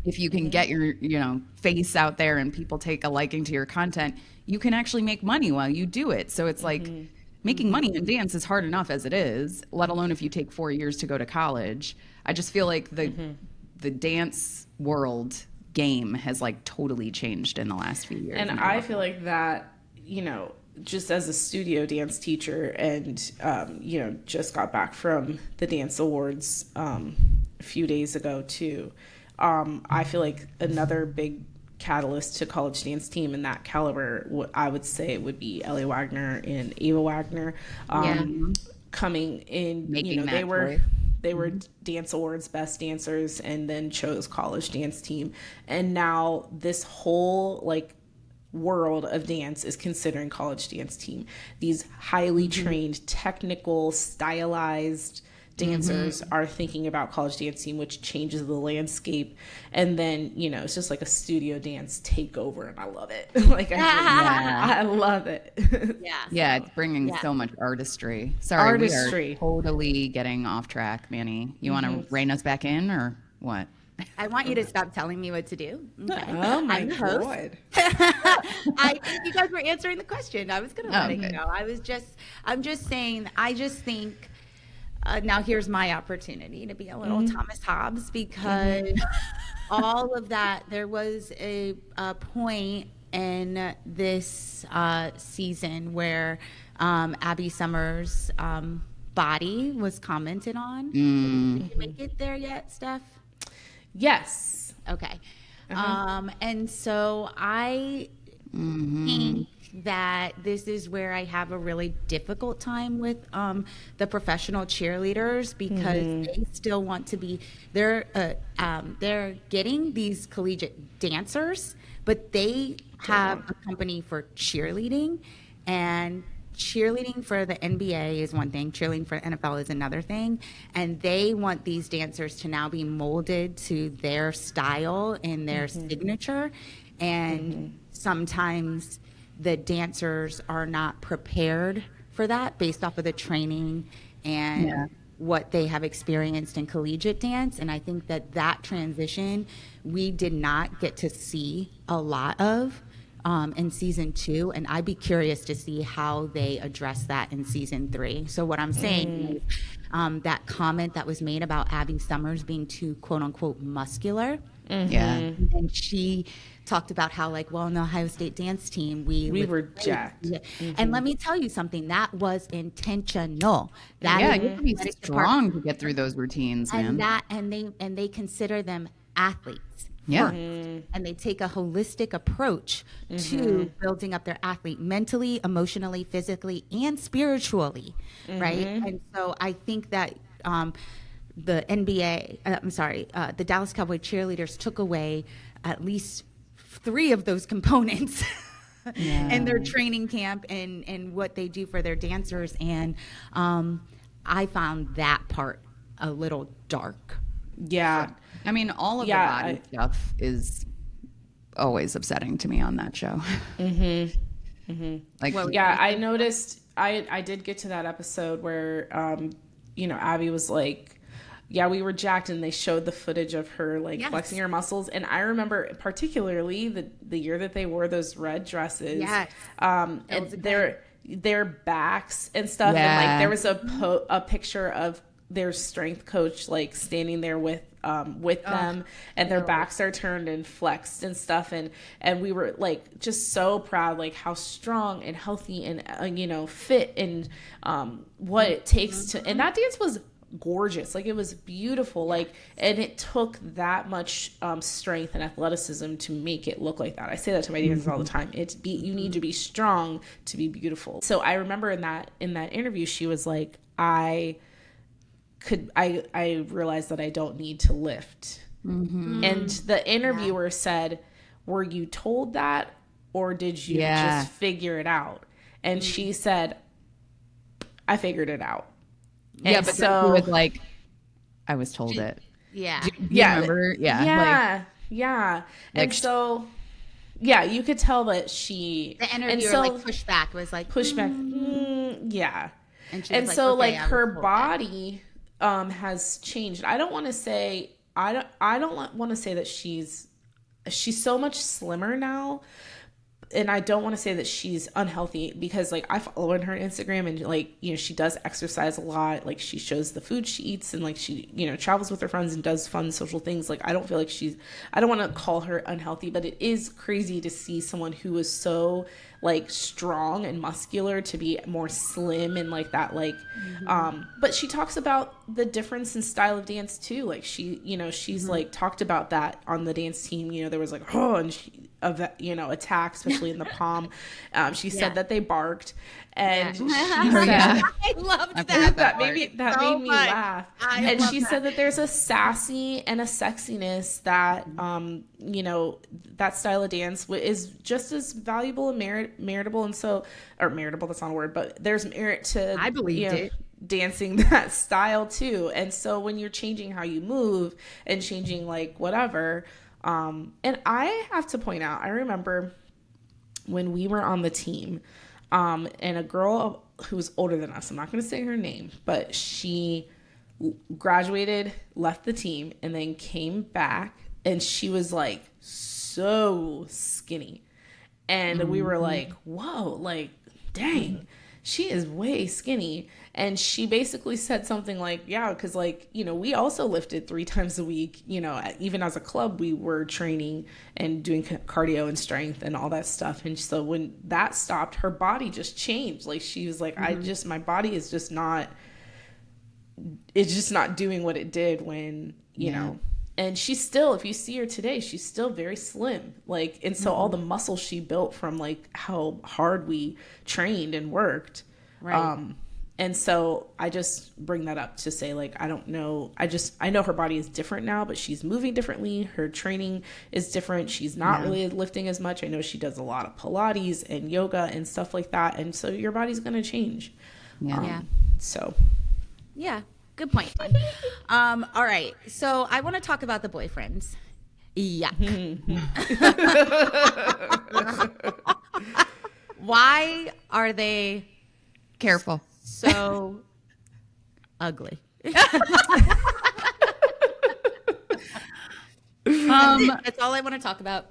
if you can get your face out there and people take a liking to your content, you can actually make money while you do it. So it's like making money in dance is hard enough as it is, let alone if you take 4 years to go to college. I just feel like the dance world game has like totally changed in the last few years. And I feel like that, just as a studio dance teacher and, just got back from the dance awards a few days ago too. I feel like another big catalyst to college dance team in that caliber, I would say would be Ellie Wagner and Ava Wagner coming in. They were Dance Awards Best Dancers and then chose college dance team. And now this whole like world of dance is considering college dance team. These highly trained, technical, stylized dancers are thinking about college dance team, which changes the landscape. And then, it's just like a studio dance takeover, and I love it. I love it. Yeah, it's bringing so much artistry. Sorry, we are totally getting off track, Manny. You want to rein us back in or what? I want you to stop telling me what to do. Okay. Oh my God. I think you guys were answering the question. I was going to let it go. I'm just saying, I just think, now here's my opportunity to be a little Thomas Hobbes, because all of that, there was a point in this season where Abby Summers' body was commented on. Did you make it there yet, Steph? Yes. Okay. And so I think that this is where I have a really difficult time with the professional cheerleaders, because they still want to be, they're getting these collegiate dancers, but they have a company for cheerleading, and cheerleading for the NBA is one thing, cheerleading for NFL is another thing, and they want these dancers to now be molded to their style and their signature, and sometimes the dancers are not prepared for that based off of the training and what they have experienced in collegiate dance. And I think that transition we did not get to see a lot of in season 2, and I'd be curious to see how they address that in season 3. So what I'm saying is that comment that was made about Abby Summers being too quote unquote muscular. And she talked about how, like, well, in the Ohio State dance team, we were jacked. And let me tell you something, that was intentional. That you have to be strong to get through those routines, man. And they consider them athletes. Yeah. And they take a holistic approach to building up their athlete mentally, emotionally, physically, and spiritually, right? And so I think that the the Dallas Cowboy cheerleaders took away at least 3 of those components in their training camp and what they do for their dancers. And I found that part a little dark. Yeah. I mean, all of the body stuff is always upsetting to me on that show. Like, I noticed. I did get to that episode where, Abby was like, "Yeah, we were jacked," and they showed the footage of her flexing her muscles. And I remember particularly the year that they wore those red dresses. And their backs and stuff. And there was a picture of their strength coach standing there with them, and their backs are turned and flexed and stuff, and we were just so proud how strong and healthy and fit and what it takes to, and that dance was gorgeous, it was beautiful, and it took that much strength and athleticism to make it look like that. I say that to my dancers all the time. You need to be strong to be beautiful. So I remember in that interview she was like, I realized that I don't need to lift. And the interviewer said, were you told that, or did you just figure it out? And she said, I figured it out. And but so she was like, I was told it. Do you remember? And so you could tell that she, the interviewer pushed back, was like push back. And, And so okay, her body has changed. I don't want to say that she's so much slimmer now, and I don't want to say that she's unhealthy, because I follow her on Instagram, and she does exercise a lot. She shows the food she eats, and she travels with her friends and does fun social things. I don't feel like I don't want to call her unhealthy, but it is crazy to see someone who is so strong and muscular to be more slim and that. But she talks about the difference in style of dance too. She's talked about that on the dance team. There was and she attack, especially in the palm. She said that they barked, and she said, I loved that. That made me laugh. And she said that there's a sassy and a sexiness that that style of dance is just as valuable and meritable, and so, or meritable, that's not a word, but there's merit to, I believed it, dancing that style too. And so when you're changing how you move and changing whatever, and I have to point out, I remember when we were on the team, and a girl who was older than us, I'm not going to say her name, but she graduated, left the team, and then came back, and she was so skinny. And we were like, whoa, dang, she is way skinny. And she basically said something because we also lifted 3 times a week, even as a club, we were training and doing cardio and strength and all that stuff. And so when that stopped, her body just changed. She was like, my body is it's just not doing what it did when, And she's still, if you see her today, she's still very slim. Like, and so all the muscle she built from like how hard we trained and worked. Right. And so I just bring that up to say, like, I don't know. I know her body is different now, but she's moving differently. Her training is different. She's not really lifting as much. I know she does a lot of Pilates and yoga and stuff like that. And so your body's going to change. Yeah. So. Yeah. Good point. All right. So I want to talk about the boyfriends. Yuck. Why are they Careful. so ugly? That's all I want to talk about.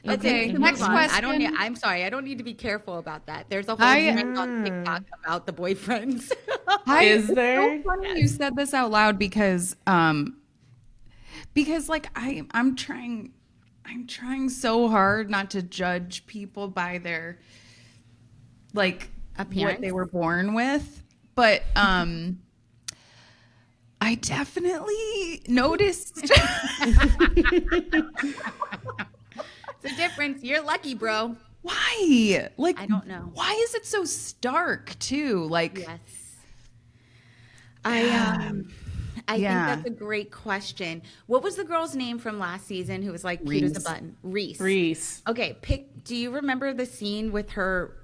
That's Okay, it. next Move on. I don't. question. I'm sorry. I don't need to be careful about that. There's a whole thing on TikTok about the boyfriends. Is there? It's so funny you said this out loud because like I'm trying so hard not to judge people by their like Appearance? what they were born with, but I definitely noticed. It's a difference. You're lucky, bro. Why? Like, I don't know. Why is it so stark too? Like, Yes. I think Yeah. that's a great question. What was the girl's name from last season who was like cute as a Reese. button? Reese. Reese. Okay, do you remember the scene with her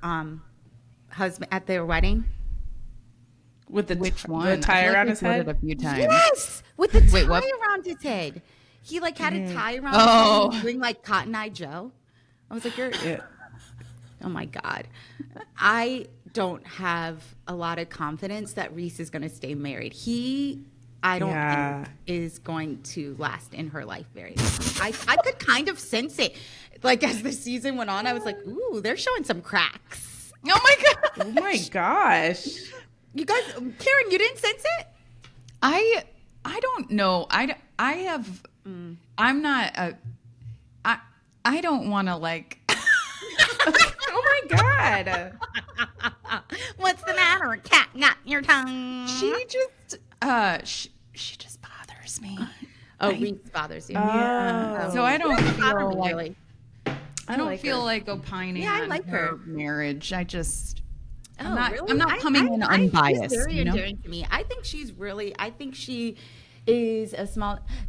husband at their wedding? With the which one? The tie I feel like around we've his heard head? it a few times. Yes, with the tie Wait, what? around his head. He like had a tie around Oh. his head doing like Cotton Eye Joe. I was like, Yeah. oh my God. I don't have a lot of confidence that Reese is going to stay married. I don't think is going to last in her life very long. I could kind of sense it. Like as the season went on, I was like, ooh, they're showing some cracks. Oh my god! Oh my gosh. You guys, Karen, you didn't sense it? I don't know. I'm not a. I don't want to like. Oh my god. What's the matter? Cat got your tongue. She just bothers me. Oh, Reese bothers you. Yeah. So I don't Bother feel me, like really. I don't like feel her. like opining Yeah, I on like her her. marriage. I just Oh, I'm not really? I'm not coming in unbiased. She's very You know? endearing to me. I think she is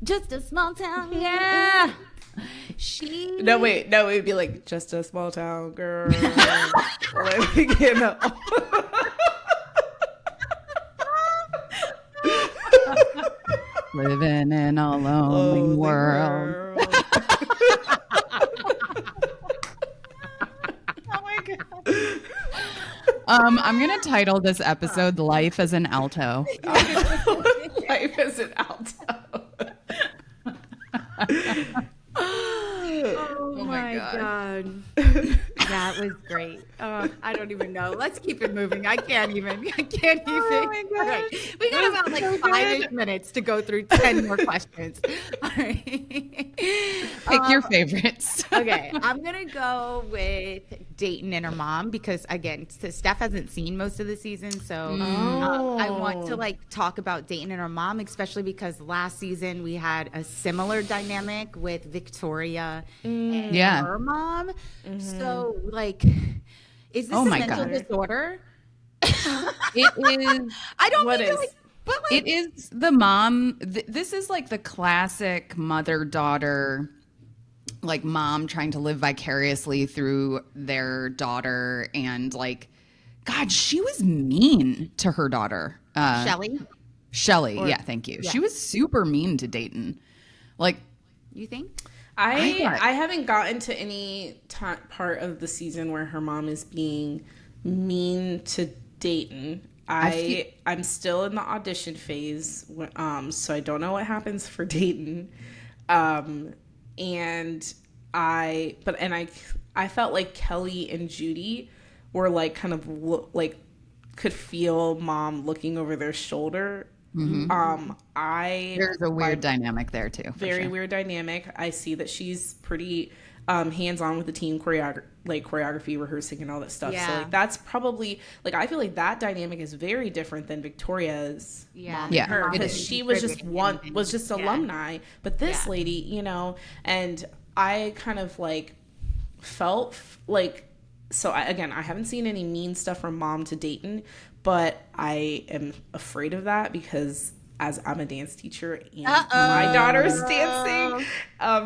just a small town. Yeah. She. No, wait. No, it would be like just a small town girl. Like, you know. Living in a lonely world. Oh my god. I'm gonna title this episode "Life as an Alto." Life is an alto. Oh my God. That was great. I don't even know. Let's keep it moving. I can't even. my gosh. All right. We got about like 5-ish minutes to go through 10 more questions. All right. Pick your favorites. Okay. I'm going to go with Dayton and her mom because, again, Steph hasn't seen most of the season. So I want to like talk about Dayton and her mom, especially because last season we had a similar dynamic with Victoria and her mom. So, like, is this Oh a my mental God. disorder? It is. I don't What mean to, is? like, but like, It is the mom. This is like the classic mother-daughter, like mom trying to live vicariously through their daughter, and like, God, she was mean to her daughter, Shelly, Yeah, thank you. She was super mean to Dayton. Like, you think? I haven't gotten to any part of the season where her mom is being mean to Dayton. I'm still in the audition phase, so I don't know what happens for Dayton. And I felt like Kelly and Judy were like kind of like could feel mom looking over their shoulder. there's a weird dynamic there too. Very weird dynamic. I see that she's pretty hands-on with the team choreography, rehearsing and all that stuff. So like that's probably like I feel like that dynamic is very different than Victoria's mom and her, because she was just alumni, but this lady, you know, and I kind of like felt like, so I haven't seen any mean stuff from mom to Dayton, but I am afraid of that because as I'm a dance teacher and my daughter's dancing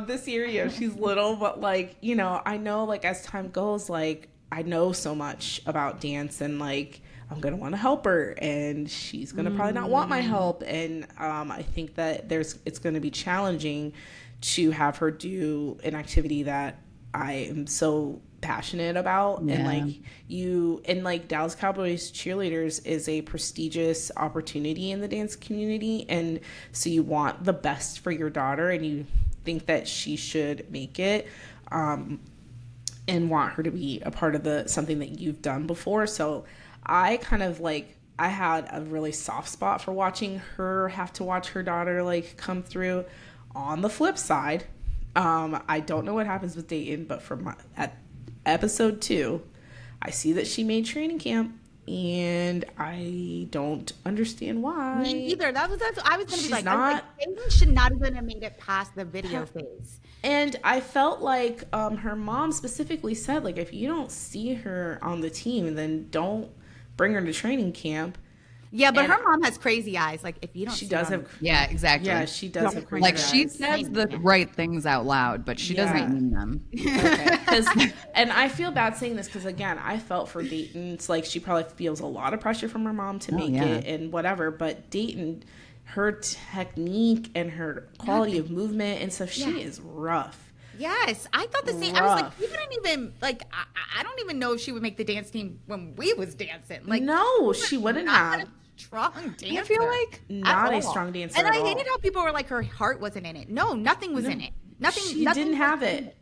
this year, you know, she's little, but like, you know, I know like as time goes, like I know so much about dance and like I'm gonna want to help her and she's gonna probably not want my help, and I think that it's gonna be challenging to have her do an activity that I am so passionate about. And like Dallas Cowboys Cheerleaders is a prestigious opportunity in the dance community, and so you want the best for your daughter and you think that she should make it, and want her to be a part of something that you've done before. So I kind of like, I had a really soft spot for watching her have to watch her daughter like come through. On the flip side, I don't know what happens with Dayton, but at episode 2, I see that she made training camp, and I don't understand why. Me either. I was going to be like, Dayton should not even have made it past the video phase. And I felt like her mom specifically said, like, if you don't see her on the team, then don't bring her to training camp. Yeah, but her mom has crazy eyes. Like, if you don't, yeah, exactly. Yeah, she does have crazy eyes. Like, she says the right things out loud, but she doesn't mean them. Okay. And I feel bad saying this because, again, I felt for Dayton. It's like she probably feels a lot of pressure from her mom to make it and whatever. But Dayton, her technique and her quality of movement and stuff, she is rough. Yes, I thought the same. I was like, we wouldn't even like. I don't even know if she would make the dance team when we was dancing. Like, no, she wouldn't have. Strong dancer. I feel like not a strong dancer. And at I all. hated how people were like, her heart wasn't in it. No, nothing was in it. Nothing. She didn't have it.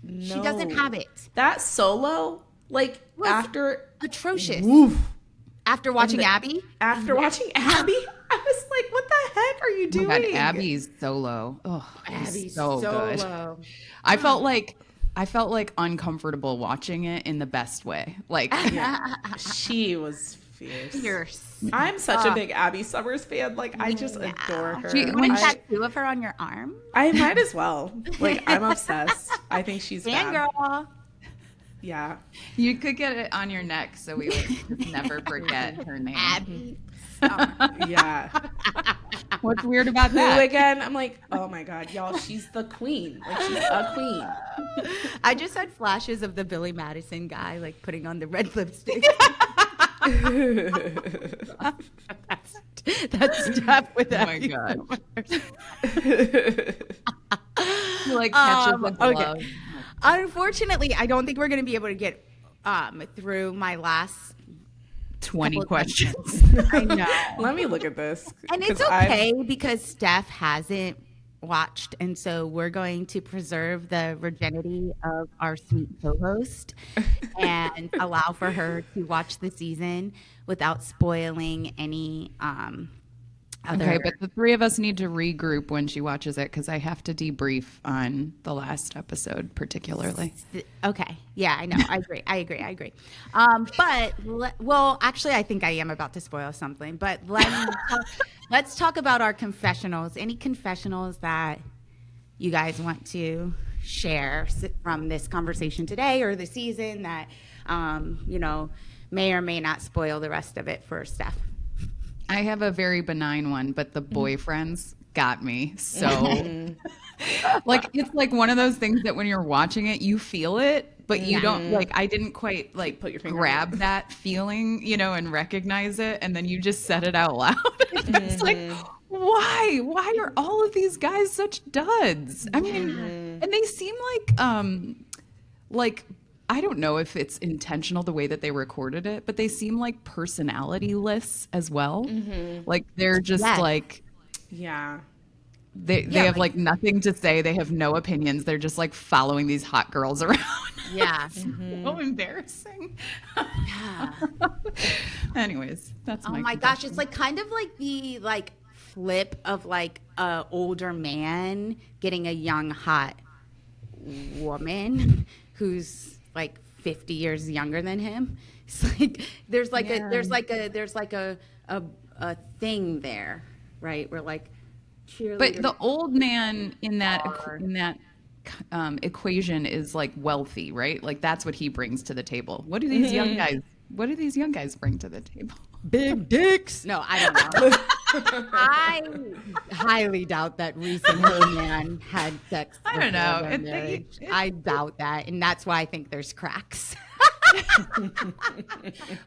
No. She doesn't have it. That solo, like Was after atrocious. Woof. After watching Abby. After watching Abby, I was like, what the heck are you doing? Oh my God, Abby's solo. Oh, Abby's so good. I felt like uncomfortable watching it in the best way. Like, she was fierce. I'm such a big Abby Summers fan. Like, I just adore her. You want a tattoo of her on your arm? I might as well. Like, I'm obsessed. I think she's girl. Yeah. You could get it on your neck so we would just never forget her name. Abby. Yeah. What's weird about Who that? again? I'm like, oh my God, y'all, she's the queen. Like, she's a queen. I just had flashes of the Billy Madison guy, like, putting on the red lipstick. That's Steph with Oh my God. Like catches the glove. Okay. Unfortunately, I don't think we're going to be able to get through my last 20 questions. I know. Let me look at this. And it's okay because Steph hasn't watched, and so we're going to preserve the virginity of our sweet co-host and allow for her to watch the season without spoiling any other. Okay, but the three of us need to regroup when she watches it because I have to debrief on the last episode particularly. Okay. Yeah, I know. I agree. Well, actually, I think I am about to spoil something, but let's talk about our confessionals. Any confessionals that you guys want to share from this conversation today or the season that, may or may not spoil the rest of it for Steph? I have a very benign one, but the boyfriends got me. So, like, it's like one of those things that when you're watching it, you feel it, but you don't, like, I didn't quite, like, put your finger grab that feeling, and recognize it. And then you just said it out loud. It's like, why? Why are all of these guys such duds? I mean, and they seem like, I don't know if it's intentional the way that they recorded it, but they seem like personality-less as well. Like they're just like, they have like nothing to say. They have no opinions. They're just like following these hot girls around. Yeah. So embarrassing. Anyways, that's my. Oh my gosh, it's like kind of like the like flip of like a older man getting a young hot woman who's like 50 years younger than him. It's like there's like a thing there, right? Where like cheerleaders. But the old man in that equation is like wealthy, right? Like that's what he brings to the table. What do these young guys? What do these young guys bring to the table? Big dicks. No, I don't know. I highly doubt that Reese and her man had sex. I don't know. I doubt that, and that's why I think there's cracks.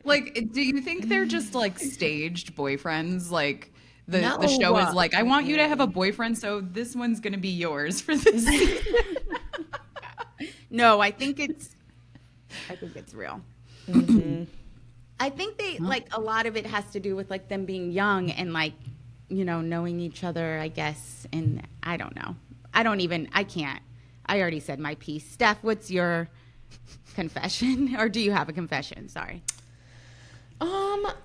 Like, do you think they're just like staged boyfriends? Like the No. show is like, I want you to have a boyfriend, so this one's gonna be yours for this season. No, I think it's real. Mm-hmm. I think they like a lot of it has to do with like them being young and like, you know, knowing each other, I guess. And I don't know. I can't. I already said my piece. Steph, what's your confession? Or do you have a confession? Sorry.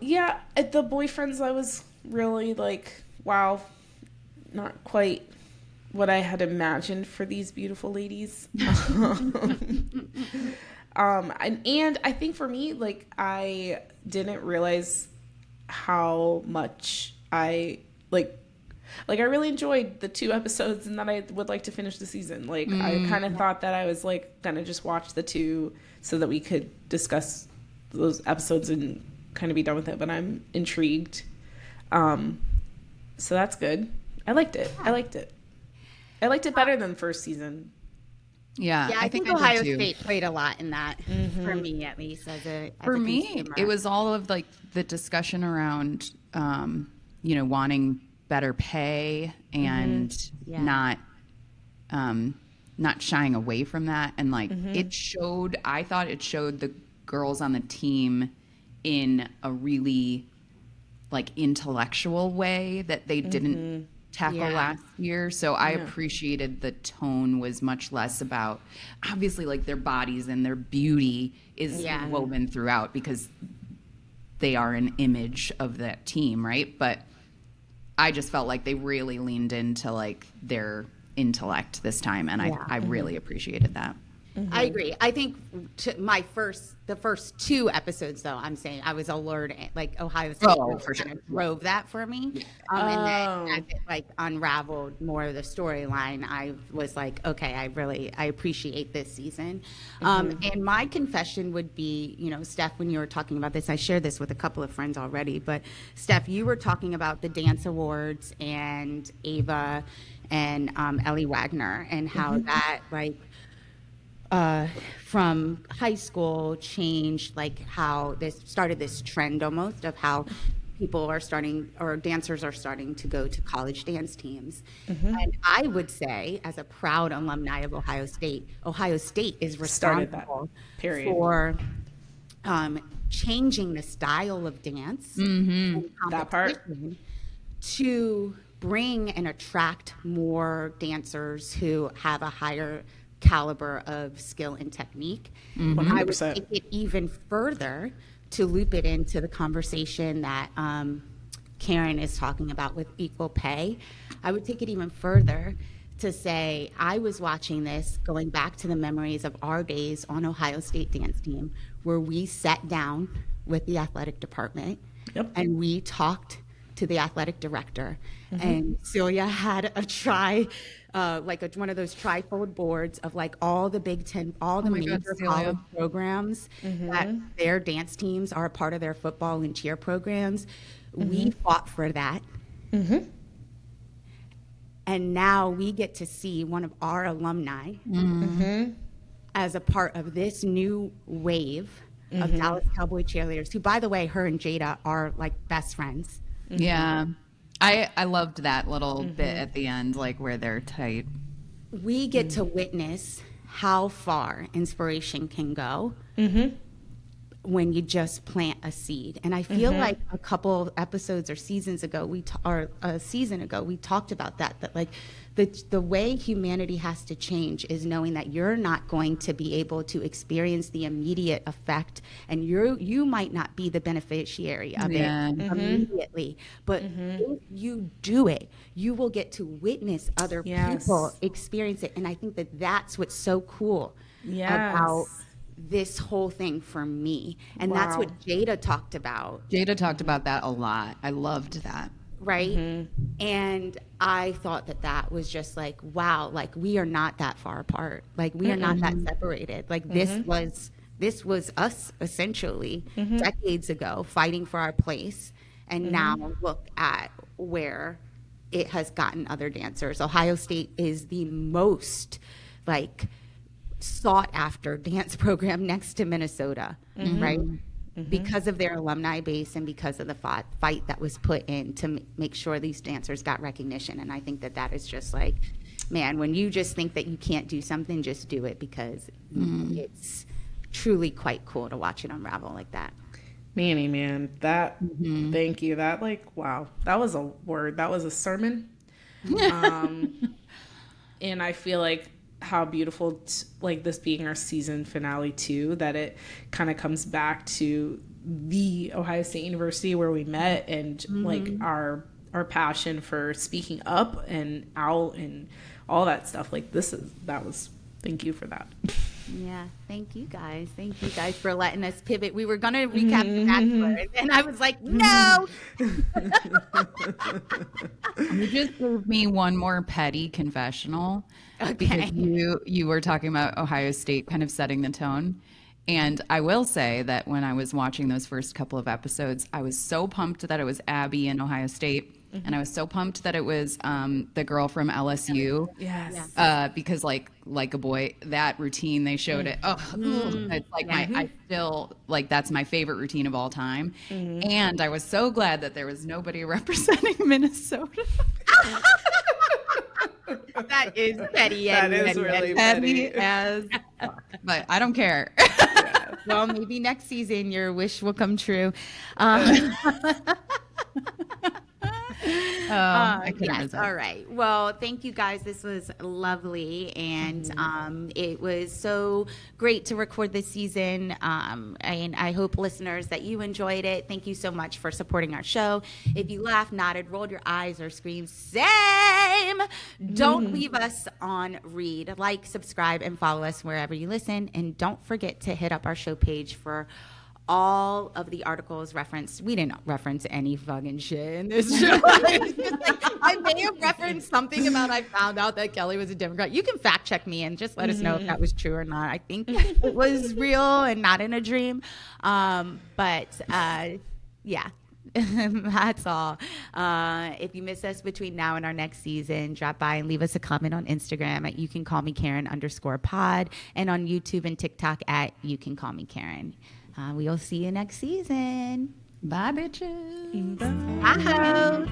Yeah, at the boyfriends, I was really like, wow, not quite what I had imagined for these beautiful ladies. And I think for me, like, I didn't realize how much I I really enjoyed the 2 episodes and that I would like to finish the season. Like, I kind of thought that I was like gonna just watch the 2 so that we could discuss those episodes and kind of be done with it. But I'm intrigued. So that's good. I liked it. I liked it better than the first season. Yeah, Yeah, I think did Ohio too. State played a lot in that for me, at least For a me, consumer. it was all of like the discussion around, you know, wanting better pay and Yeah. not shying away from that. And like I thought it showed the girls on the team in a really like intellectual way that they didn't tackle last year. So I appreciated the tone was much less about, obviously, like their bodies and their beauty is woven throughout because they are an image of that team, right? But I just felt like they really leaned into like their intellect this time, and I really appreciated that. I agree. I think the first 2 episodes, though, I'm saying I was alerted, like Ohio State for sure. kind of drove that for me. And then as it like unraveled more of the storyline, I was like, okay, I appreciate this season. And my confession would be, you know, Steph, when you were talking about this, I shared this with a couple of friends already, but Steph, you were talking about the dance awards and Ava and Ellie Wagner and how that like from high school changed, like how this started this trend almost of how people are starting, or dancers are starting to go to college dance teams. And I would say, as a proud alumni of Ohio State is responsible for changing the style of dance and That part. competition to bring and attract more dancers who have a higher caliber of skill and technique. I would take it even further to loop it into the conversation that Karen is talking about with equal pay. I would take it even further to say I was watching this going back to the memories of our days on Ohio State dance team where we sat down with the athletic department and we talked to the athletic director. And Celia had one of those trifold boards of like all the Big Ten, all the major college programs that their dance teams are a part of their football and cheer programs. We fought for that. And now we get to see one of our alumni as a part of this new wave of Dallas Cowboy cheerleaders, who, by the way, her and Jada are like best friends. Yeah. I loved that little bit at the end, like where they're tight. We get to witness how far inspiration can go when you just plant a seed. And I feel like a couple episodes or seasons ago, or a season ago, we talked about that like the way humanity has to change is knowing that you're not going to be able to experience the immediate effect, and you might not be the beneficiary of it immediately, but if you do it, you will get to witness other people experience it. And I think that that's what's so cool about this whole thing for me. And that's what Jada talked about. Jada talked about that a lot. I loved that. Right. And I thought that was just like, wow, like we are not that far apart. Like we are not that separated. Like this was us essentially decades ago fighting for our place. And now look at where it has gotten other dancers. Ohio State is the most like sought after dance program next to Minnesota, right? Because of their alumni base and because of the fight that was put in to make sure these dancers got recognition. And I think that is just like, man, when you just think that you can't do something, just do it, because it's truly quite cool to watch it unravel like that. Manny, man, that, thank you. That, like, wow, that was a word. That was a sermon. And I feel like how beautiful, like this being our season finale too, that it kind of comes back to the Ohio State University where we met, and like our passion for speaking up and out and all that stuff. Like thank you for that. Yeah, thank you guys for letting us pivot. We were gonna recap The Bachelor, and I was like, no. You just gave me one more petty confessional. Okay. Because you were talking about Ohio State kind of setting the tone. And I will say that when I was watching those first couple of episodes, I was so pumped that it was Abby in Ohio State. And I was so pumped that it was the girl from LSU. Yes. Because like a boy, that routine they showed it. Oh, it's like I still like, that's my favorite routine of all time. And I was so glad that there was nobody representing Minnesota. That is petty. That is really petty. As but I don't care. Well, maybe next season your wish will come true. Yes. All right. Well, thank you guys. This was lovely, and it was so great to record this season. And I hope, listeners, that you enjoyed it. Thank you so much for supporting our show. If you laughed, nodded, rolled your eyes, or screamed same, don't leave us on read. Like, subscribe, and follow us wherever you listen. And don't forget to hit up our show page for all of the articles referenced. We didn't reference any fucking shit in this show. I may have referenced something about I found out that Kelly was a Democrat. You can fact check me and just let us know if that was true or not. I think it was real and not in a dream. But yeah. That's all. If you miss us between now and our next season, drop by and leave us a comment on Instagram at YouCanCallMeKaren_pod, and on YouTube and TikTok at YouCanCallMeKaren. We'll see you next season. Bye, bitches. Bye. Bye.